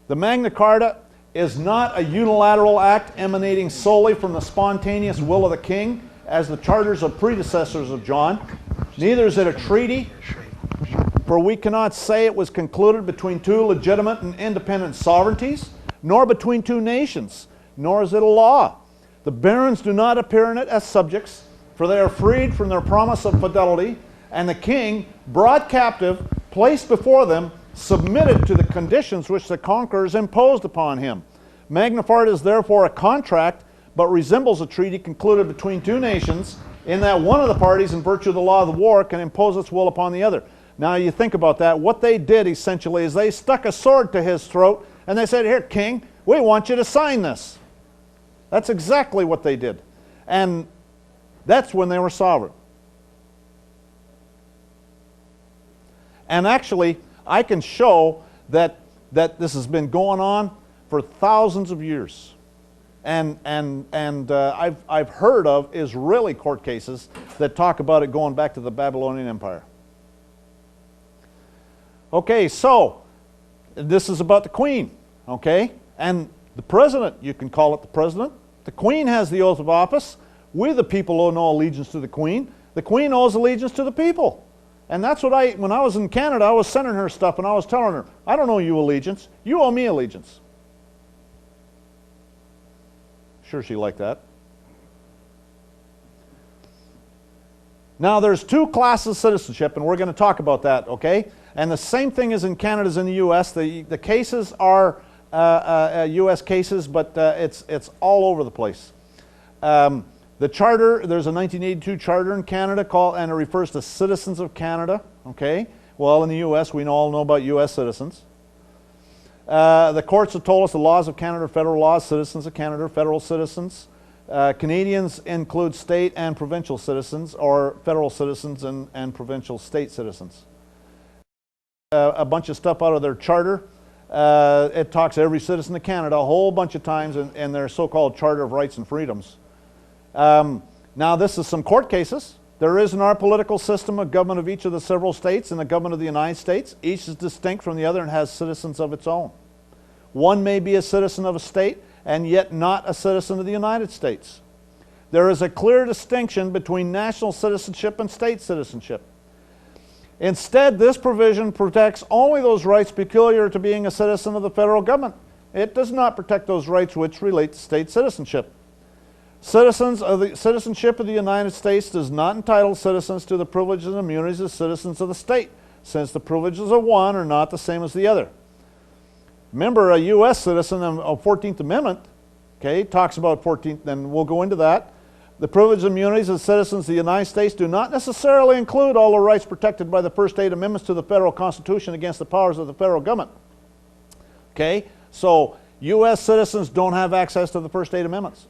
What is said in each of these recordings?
The Magna Carta is not a unilateral act emanating solely from the spontaneous will of the king, as the charters of predecessors of John. Neither is it a treaty, for we cannot say it was concluded between two legitimate and independent sovereignties, nor between two nations, nor is it a law. The barons do not appear in it as subjects, for they are freed from their promise of fidelity, and the king, brought captive, placed before them, submitted to the conditions which the conquerors imposed upon him. Magna Carta is therefore a contract, but resembles a treaty concluded between two nations, in that one of the parties, in virtue of the law of the war, can impose its will upon the other. Now you think about that. What they did essentially is they stuck a sword to his throat, and they said, "Here, king, we want you to sign this." That's exactly what they did. And that's when they were sovereign. And actually, I can show that this has been going on for thousands of years. And I've heard of Israeli court cases that talk about it going back to the Babylonian Empire. Okay, so this is about the queen, okay? And the president, you can call it the president. The queen has the oath of office. We, the people, owe no allegiance to the queen. The queen owes allegiance to the people. And that's what when I was in Canada, I was sending her stuff and I was telling her, I don't owe you allegiance. You owe me allegiance. Sure, she liked that. Now, there's two classes of citizenship, and we're going to talk about that, okay? And the same thing is in Canada as in the U.S. The cases are U.S. cases, but it's all over the place. The charter, there's a 1982 charter in Canada called, and it refers to citizens of Canada, okay? Well, in the U.S., we all know about U.S. citizens. The courts have told us the laws of Canada are federal laws, citizens of Canada are federal citizens. Canadians include state and provincial citizens, or federal citizens and provincial state citizens. A bunch of stuff out of their charter. It talks every citizen of Canada a whole bunch of times in their so-called Charter of Rights and Freedoms. Now, this is some court cases. There is in our political system a government of each of the several states and a government of the United States. Each is distinct from the other and has citizens of its own. One may be a citizen of a state and yet not a citizen of the United States. There is a clear distinction between national citizenship and state citizenship. Instead, this provision protects only those rights peculiar to being a citizen of the federal government. It does not protect those rights which relate to state citizenship. Citizenship of the United States does not entitle citizens to the privileges and immunities of citizens of the state, since the privileges of one are not the same as the other. Remember, a U.S. citizen of 14th Amendment, okay, talks about 14th, and we'll go into that. The privileges and immunities of citizens of the United States do not necessarily include all the rights protected by the first 8 amendments to the federal Constitution against the powers of the federal government. Okay, so U.S. citizens don't have access to the first 8 amendments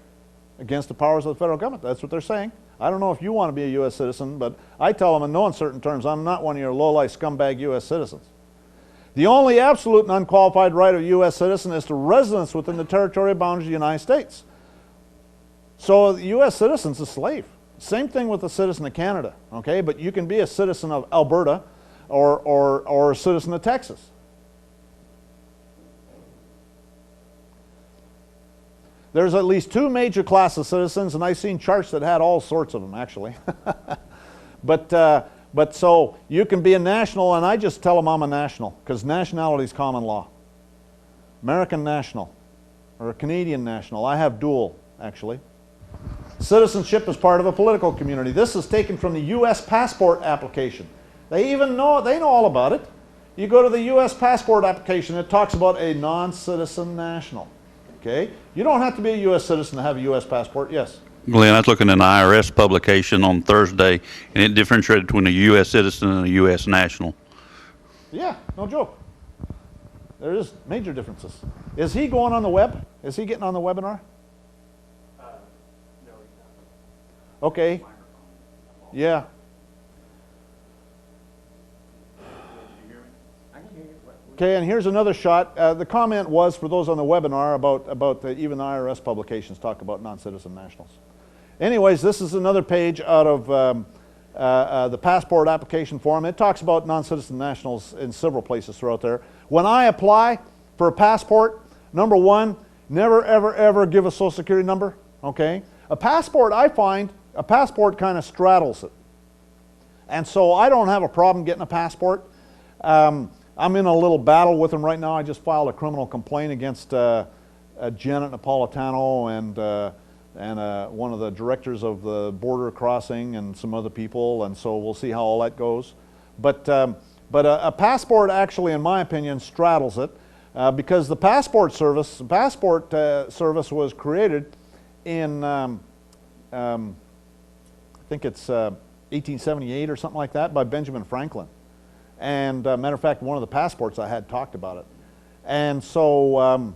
against the powers of the federal government. That's what they're saying. I don't know if you want to be a U.S. citizen, but I tell them in no uncertain terms, I'm not one of your low-life scumbag U.S. citizens. The only absolute and unqualified right of a U.S. citizen is to residence within the territorial boundaries of the United States. So the U.S. citizen's a slave. Same thing with a citizen of Canada, okay? But you can be a citizen of Alberta or a citizen of Texas. There's at least 2 major classes of citizens, and I've seen charts that had all sorts of them, actually. But so you can be a national, and I just tell them I'm a national, because nationality is common law. American national, or a Canadian national. I have dual, actually. Citizenship is part of a political community. This is taken from the U.S. passport application. They know all about it. You go to the U.S. passport application, it talks about a non-citizen national. Okay? You don't have to be a U.S. citizen to have a U.S. passport. Yes? Glenn, I was looking at an IRS publication on Thursday, and it differentiated between a U.S. citizen and a U.S. national. Yeah, no joke. There is major differences. Is he going on the web? Is he getting on the webinar? No, he's not. Okay. Yeah. Okay, and here's another shot. The comment was, for those on the webinar, about even the IRS publications talk about non-citizen nationals. Anyways, this is another page out of the passport application form. It talks about non-citizen nationals in several places throughout there. When I apply, for a passport, number one, never, ever, ever give a social security number, okay? A passport, I find, a passport kind of straddles it. And so I don't have a problem getting a passport. I'm in a little battle with them right now. I just filed a criminal complaint against Janet Napolitano and one of the directors of the border crossing and some other people, and so we'll see how all that goes. But a passport actually, in my opinion, straddles it because the passport service was created in, I think it's 1878 or something like that, by Benjamin Franklin. And matter of fact, one of the passports I had talked about it. And so,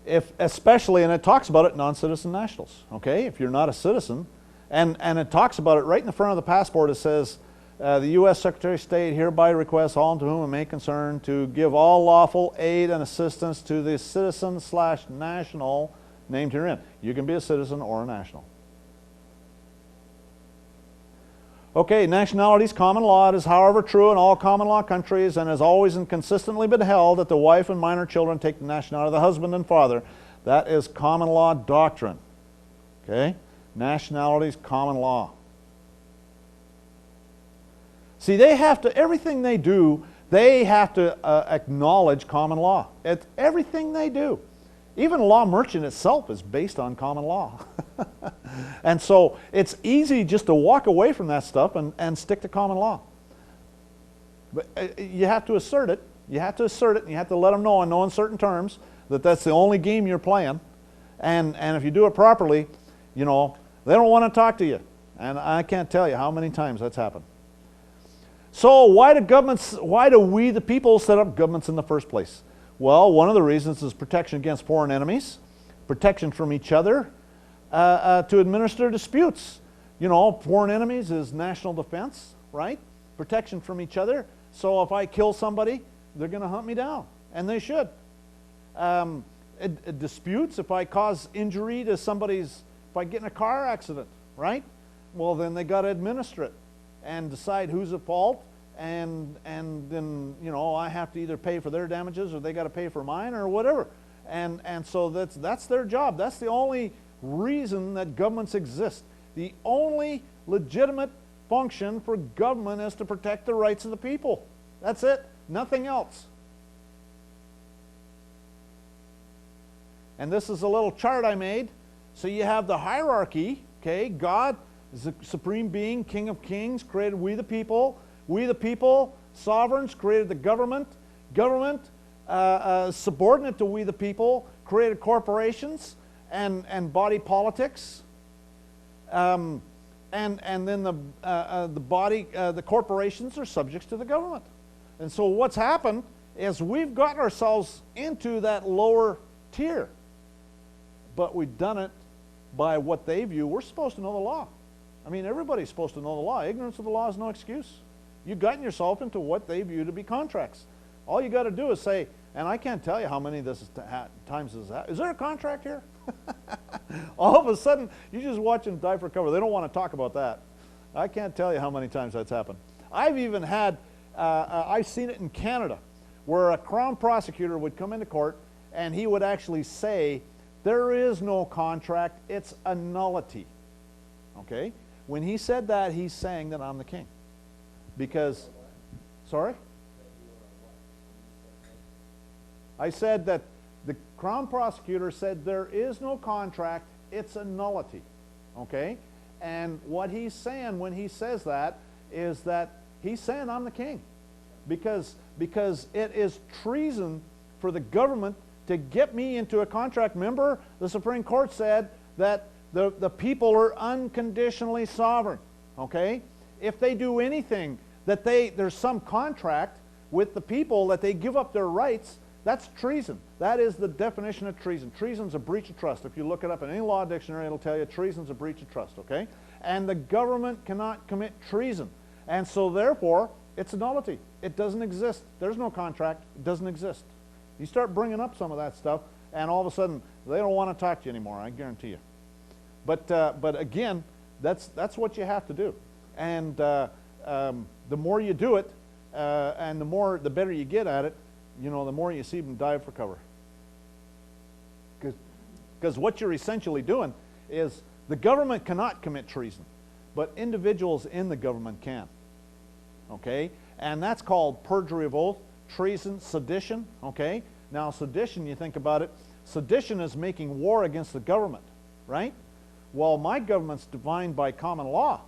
especially, and it talks about it, non-citizen nationals, okay? If you're not a citizen, and it talks about it right in the front of the passport. It says, the U.S. Secretary of State hereby requests all to whom it may concern to give all lawful aid and assistance to the citizen/national named herein. You can be a citizen or a national. Okay, nationalities, common law. It is, however, true in all common law countries and has always and consistently been held that the wife and minor children take the nationality of the husband and father. That is common law doctrine. Okay? Nationalities, common law. See, they have to, everything they do, they have to acknowledge common law. It's everything they do. Even law merchant itself is based on common law. And so it's easy just to walk away from that stuff and stick to common law. But you have to assert it. You have to assert it, and you have to let them know in no uncertain terms that that's the only game you're playing. And if you do it properly, you know, they don't want to talk to you. And I can't tell you how many times that's happened. So why do we, the people, set up governments in the first place? Well, one of the reasons is protection against foreign enemies, protection from each other, to administer disputes. You know, foreign enemies is national defense, right? Protection from each other. So if I kill somebody, they're going to hunt me down, and they should. Disputes, if I cause injury to somebody's, if I get in a car accident, right? Well, then they got to administer it and decide who's at fault. And then, you know, I have to either pay for their damages or they got to pay for mine or whatever. And so that's their job. That's the only reason that governments exist. The only legitimate function for government is to protect the rights of the people. That's it. Nothing else. And this is a little chart I made. So you have the hierarchy, okay? God is the supreme being, King of Kings, created we the people. We the people, sovereigns, created the government. Government, subordinate to we the people, created corporations and body politics. And then the corporations are subjects to the government. And so what's happened is we've gotten ourselves into that lower tier. But we've done it by what they view. We're supposed to know the law. I mean, everybody's supposed to know the law. Ignorance of the law is no excuse. You've gotten yourself into what they view to be contracts. All you got to do is say, and I can't tell you how many times this is there a contract here? All of a sudden, you're just watching die for cover. They don't want to talk about that. I can't tell you how many times that's happened. I've even had, I've seen it in Canada, where a Crown prosecutor would come into court and he would actually say, there is no contract, it's a nullity. Okay? When he said that, he's saying that I'm the king. Because, sorry? I said that the Crown prosecutor said there is no contract, it's a nullity. Okay? And what he's saying when he says that is that he's saying I'm the king. Because it is treason for the government to get me into a contract. Remember, the Supreme Court said that the people are unconditionally sovereign. Okay? If they do anything, that there's some contract with the people that they give up their rights, that's treason. That is the definition of treason. Treason's a breach of trust. If you look it up in any law dictionary, it'll tell you treason's a breach of trust, okay? And the government cannot commit treason. And so therefore, it's a nullity. It doesn't exist. There's no contract. It doesn't exist. You start bringing up some of that stuff, and all of a sudden, they don't want to talk to you anymore, I guarantee you. But again, that's what you have to do. And the more you do it, and the better you get at it, you know, the more you see them dive for cover. Because what you're essentially doing is the government cannot commit treason, but individuals in the government can. Okay? And that's called perjury of oath, treason, sedition. Okay? Now, sedition, you think about it, sedition is making war against the government, right? Well, my government's defined by common law.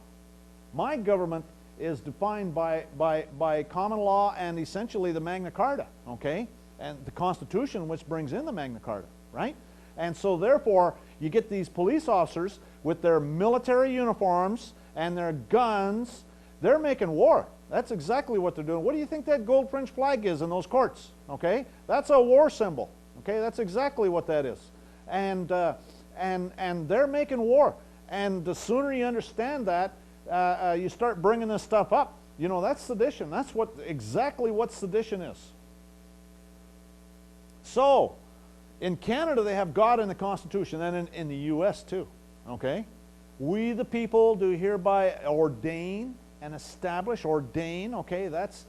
My government is defined by common law and essentially the Magna Carta, okay? And the Constitution, which brings in the Magna Carta, right? And so therefore, you get these police officers with their military uniforms and their guns. They're making war. That's exactly what they're doing. What do you think that gold fringe flag is in those courts? Okay? That's a war symbol. Okay? That's exactly what that is. And they're making war. And the sooner you understand that, you start bringing this stuff up. You know, that's sedition. That's exactly what sedition is. So, in Canada, they have God in the Constitution, and in the U.S. too. Okay? We the people do hereby ordain and establish, okay? That's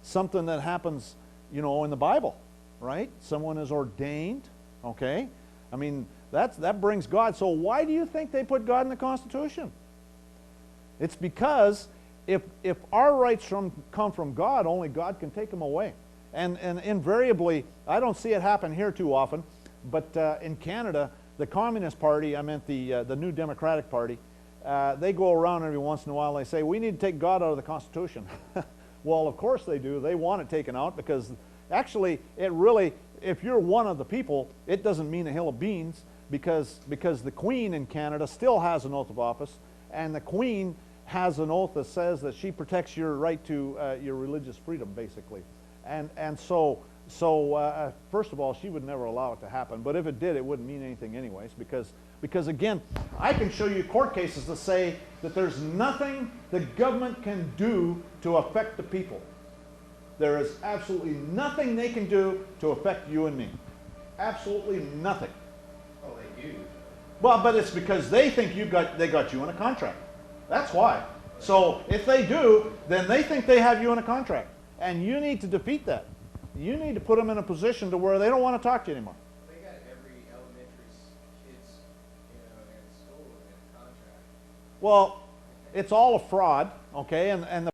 something that happens, you know, in the Bible, right? Someone is ordained, okay? I mean, that brings God. So why do you think they put God in the Constitution? It's because if our rights come from God, only God can take them away. And invariably, I don't see it happen here too often, but in Canada, the Communist Party, I meant the New Democratic Party, they go around every once in a while and they say, we need to take God out of the Constitution. Well, of course they do. They want it taken out because actually, if you're one of the people, it doesn't mean a hill of beans because the Queen in Canada still has an oath of office, and the Queen has an oath that says that she protects your right to your religious freedom, basically. And so first of all, she would never allow it to happen. But if it did, it wouldn't mean anything anyways, because again, I can show you court cases that say that there's nothing the government can do to affect the people. There is absolutely nothing they can do to affect you and me. Absolutely nothing. Well, they do. Well, but it's because they think they got you in a contract. That's why. So if they do, then they think they have you in a contract. And you need to defeat that. You need to put them in a position to where they don't want to talk to you anymore. They got every elementary kids, in school in a contract. Well, it's all a fraud, okay? And the